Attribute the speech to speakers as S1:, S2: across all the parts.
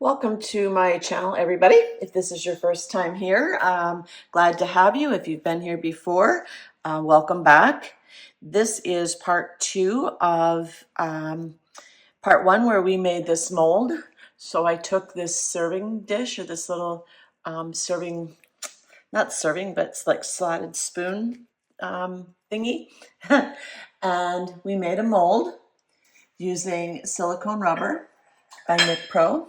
S1: Welcome to my channel, everybody. If this is your first time here, glad to have you. If you've been here before, welcome back. This is part two of part one where we made this mold. So I took this serving dish or this little serving, not serving, but it's like slotted spoon thingy. And we made a mold using silicone rubber by Nick Pro.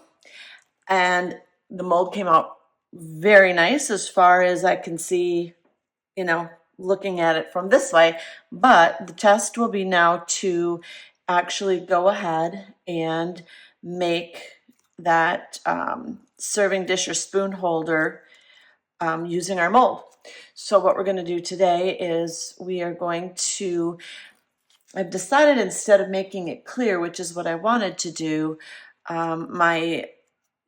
S1: And the mold came out very nice as far as I can see, looking at it from this way. But the test will be now to actually go ahead and make that serving dish or spoon holder using our mold. So what we're going to do today is we are going to, I've decided instead of making it clear, which is what I wanted to do, my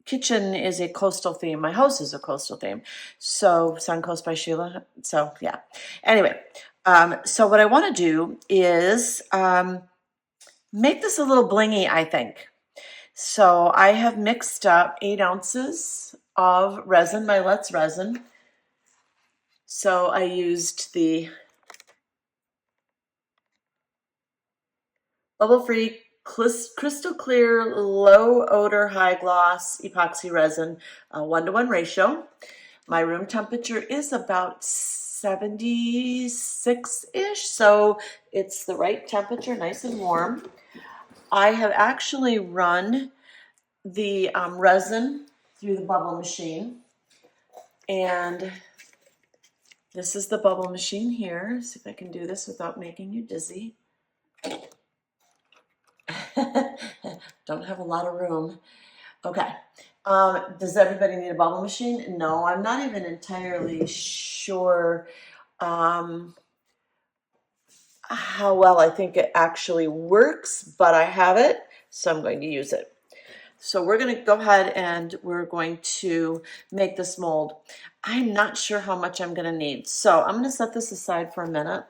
S1: kitchen is a coastal theme. My house is a coastal theme. So Suncoast by Sheila. So yeah. Anyway, so what I want to do is make this a little blingy, I think. So I have mixed up 8 ounces of resin, my Let's resin. So I used the bubble-free, crystal clear, low odor, high gloss epoxy resin, 1-to-1 ratio. My room temperature is about 76-ish, so it's the right temperature, nice and warm. I have actually run the resin through the bubble machine, and this is the bubble machine here. See if I can do this without making you dizzy. Don't have a lot of room. Okay. Does everybody need a bubble machine? No, I'm not even entirely sure how well I think it actually works, but I have it, so I'm going to use it. So we're going to go ahead and we're going to make this mold. I'm not sure how much I'm going to need, so I'm going to set this aside for a minute,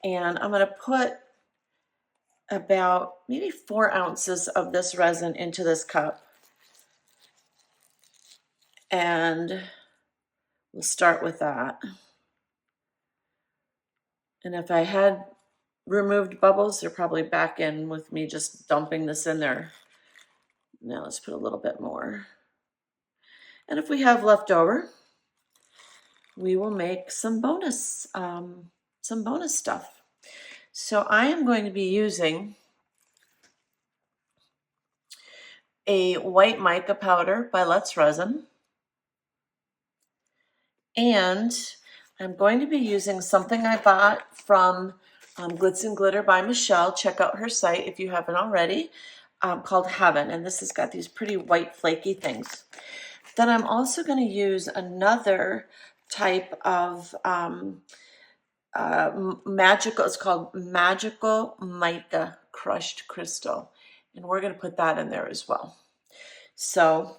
S1: and I'm going to put about maybe 4 ounces of this resin into this cup. And we'll start with that. And if I had removed bubbles, they're probably back in with me just dumping this in there. Now let's put a little bit more. And if we have left over, we will make some bonus stuff. So I am going to be using a white mica powder by Let's Resin. And I'm going to be using something I bought from Glitz and Glitter by Michelle. Check out her site if you haven't already, called Heaven. And this has got these pretty white flaky things. Then I'm also going to use another type of magical, it's called Magical Mica Crushed Crystal. And we're going to put that in there as well. So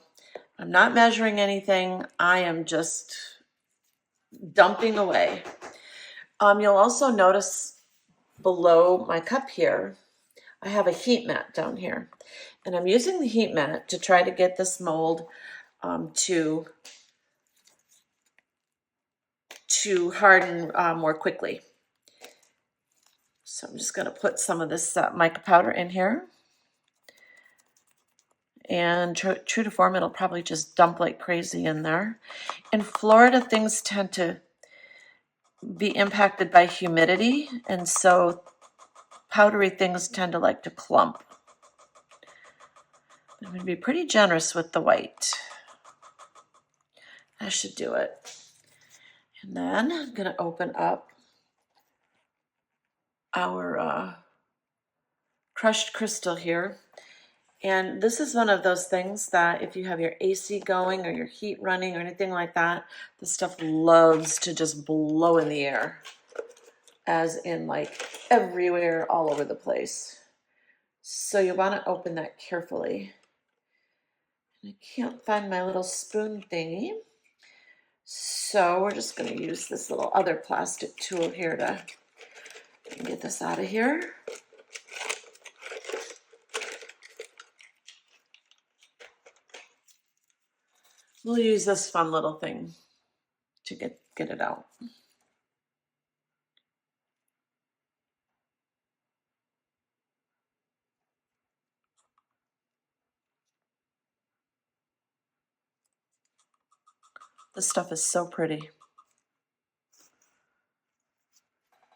S1: I'm not measuring anything. I am just dumping away. You'll also notice below my cup here, I have a heat mat down here. And I'm using the heat mat to try to get this mold to harden more quickly. So I'm just going to put some of this mica powder in here. And true to form, it'll probably just dump like crazy in there. In Florida, things tend to be impacted by humidity, and so powdery things tend to like to clump. I'm going to be pretty generous with the white. That should do it. And then I'm going to open up our crushed crystal here. And this is one of those things that if you have your AC going or your heat running or anything like that, this stuff loves to just blow in the air, as in like everywhere, all over the place. So you want to open that carefully. I can't find my little spoon thingy, so we're just going to use this little other plastic tool here to get this out of here. We'll use this fun little thing to get it out. This stuff is so pretty.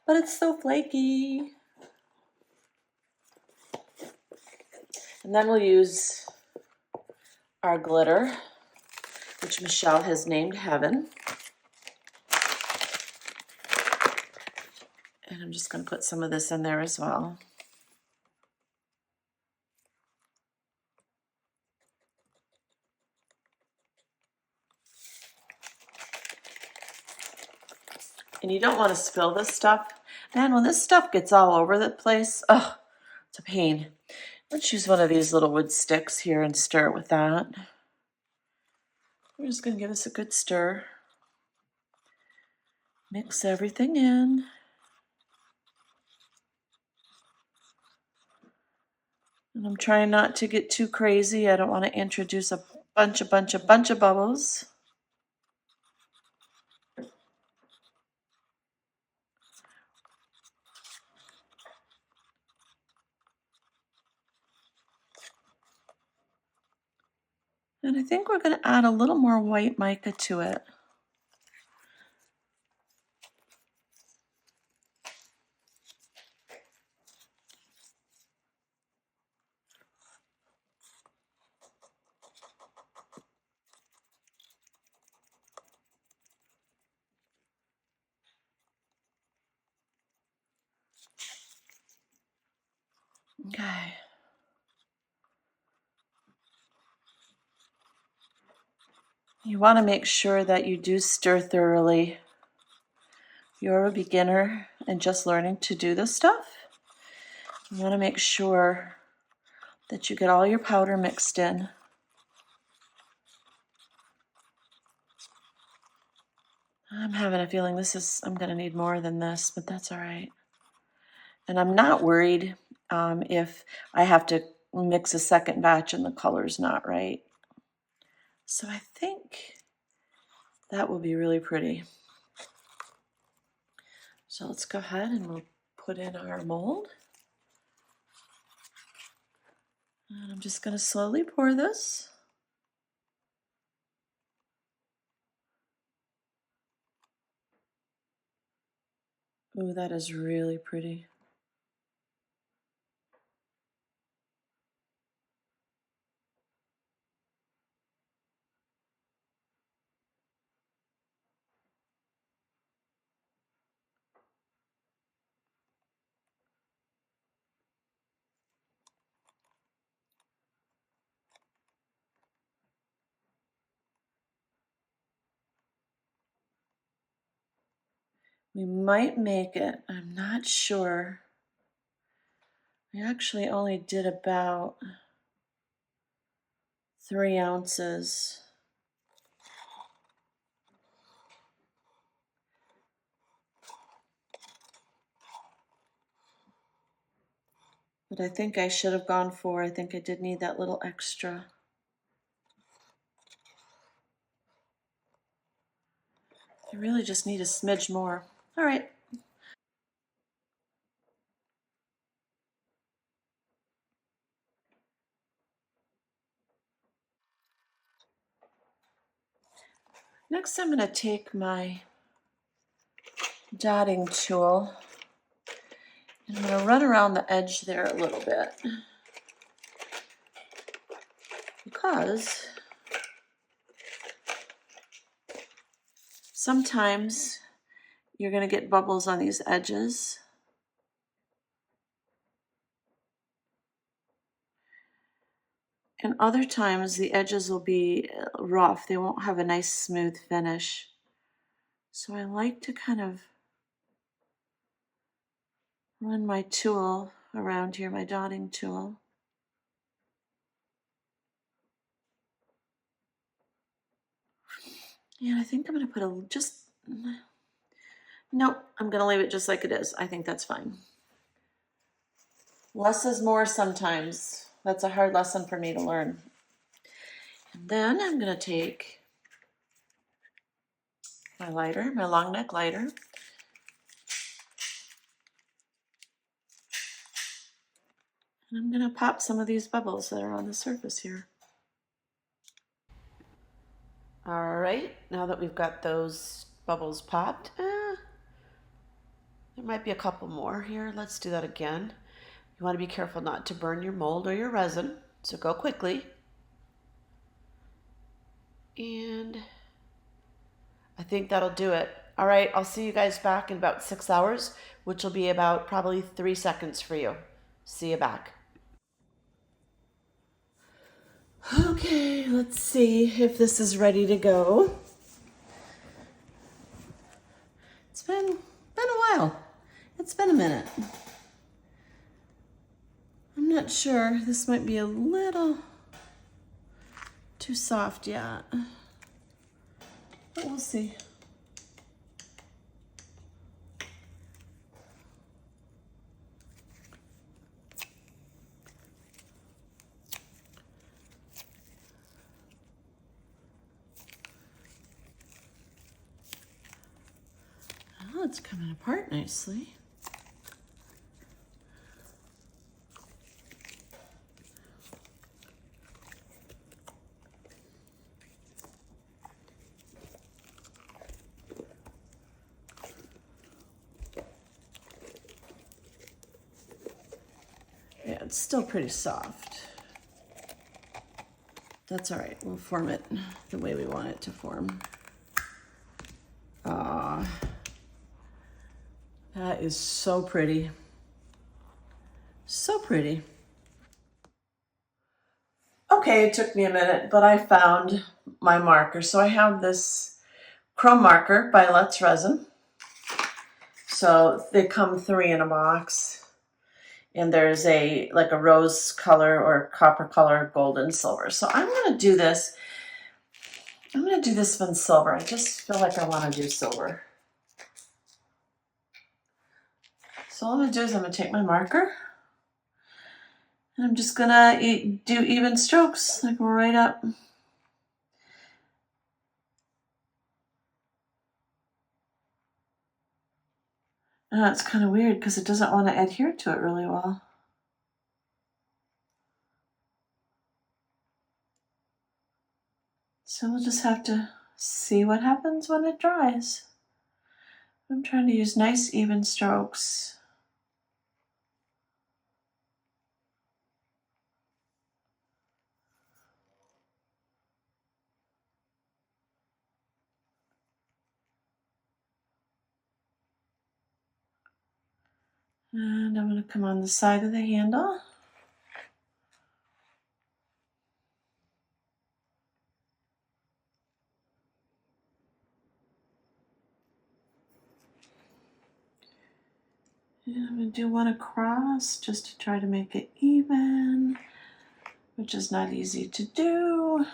S1: But it's so flaky. And then we'll use our glitter, which Michelle has named Heaven. And I'm just going to put some of this in there as well. And you don't want to spill this stuff. Man, when this stuff gets all over the place, oh, it's a pain. Let's use one of these little wood sticks here and stir it with that. We're just going to give this a good stir. Mix everything in. And I'm trying not to get too crazy. I don't want to introduce a bunch of bubbles. And I think we're going to add a little more white mica to it. Okay. You want to make sure that you do stir thoroughly. You're a beginner and just learning to do this stuff. You want to make sure that you get all your powder mixed in. I'm having a feeling I'm going to need more than this, but that's all right. And I'm not worried if I have to mix a second batch and the color's not right. So I think that will be really pretty. So let's go ahead and we'll put in our mold. And I'm just going to slowly pour this. Ooh, that is really pretty. We might make it, I'm not sure. I actually only did about 3 ounces. But I think I should have gone 4. I think I did need that little extra. I really just need a smidge more. All right. Next, I'm going to take my dotting tool and I'm going to run around the edge there a little bit because sometimes you're going to get bubbles on these edges. And other times the edges will be rough. They won't have a nice smooth finish. So I like to kind of run my tool around here, my dotting tool. And I think I'm going to put nope, I'm going to leave it just like it is. I think that's fine. Less is more sometimes. That's a hard lesson for me to learn. And then I'm going to take my lighter, my long neck lighter. And I'm gonna pop some of these bubbles that are on the surface here. All right, now that we've got those bubbles popped, there might be a couple more here. Let's do that again. You want to be careful not to burn your mold or your resin, so go quickly. And I think that'll do it. All right, I'll see you guys back in about 6 hours, which will be about probably 3 seconds for you. See you back. Okay, let's see if this is ready to go. It's been a while. It's been a minute. I'm not sure. This might be a little too soft yet, but we'll see. Oh, it's coming apart nicely. Yeah, it's still pretty soft. That's all right. We'll form it the way we want it to form. That is so pretty. So pretty. Okay, it took me a minute, but I found my marker. So I have this chrome marker by Let's Resin. So they come 3 in a box. And there's like a rose color or copper color, gold and silver. So I'm gonna do this. I'm gonna do this one silver. I just feel like I wanna do silver. So all I'm gonna do is I'm gonna take my marker and I'm just gonna do even strokes, like right up. And it's kind of weird because it doesn't want to adhere to it really well. So we'll just have to see what happens when it dries. I'm trying to use nice even strokes. And I'm going to come on the side of the handle. And I'm going to do one across just to try to make it even, which is not easy to do.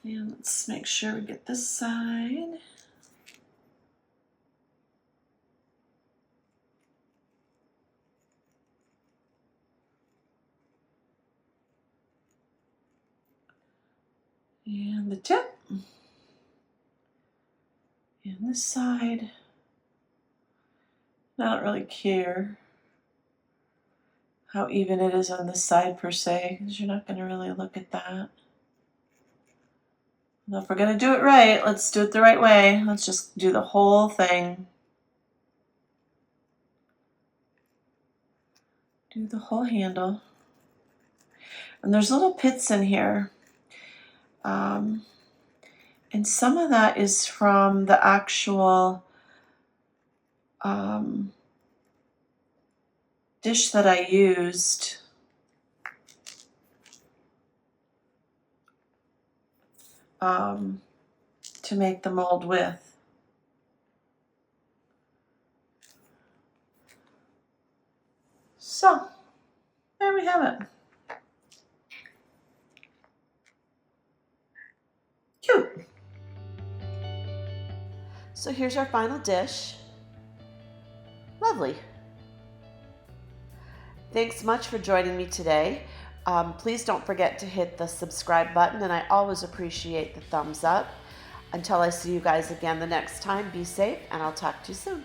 S1: And let's make sure we get this side. And the tip. And this side. I don't really care how even it is on this side per se, because you're not going to really look at that. Now, if we're going to do it right, let's do it the right way. Let's just do the whole thing. Do the whole handle. And there's little pits in here. And some of that is from the actual dish that I used. To make the mold with. So, there we have it. Cute. So here's our final dish. Lovely. Thanks much for joining me today. Please don't forget to hit the subscribe button, and I always appreciate the thumbs up. Until I see you guys again the next time, be safe, and I'll talk to you soon.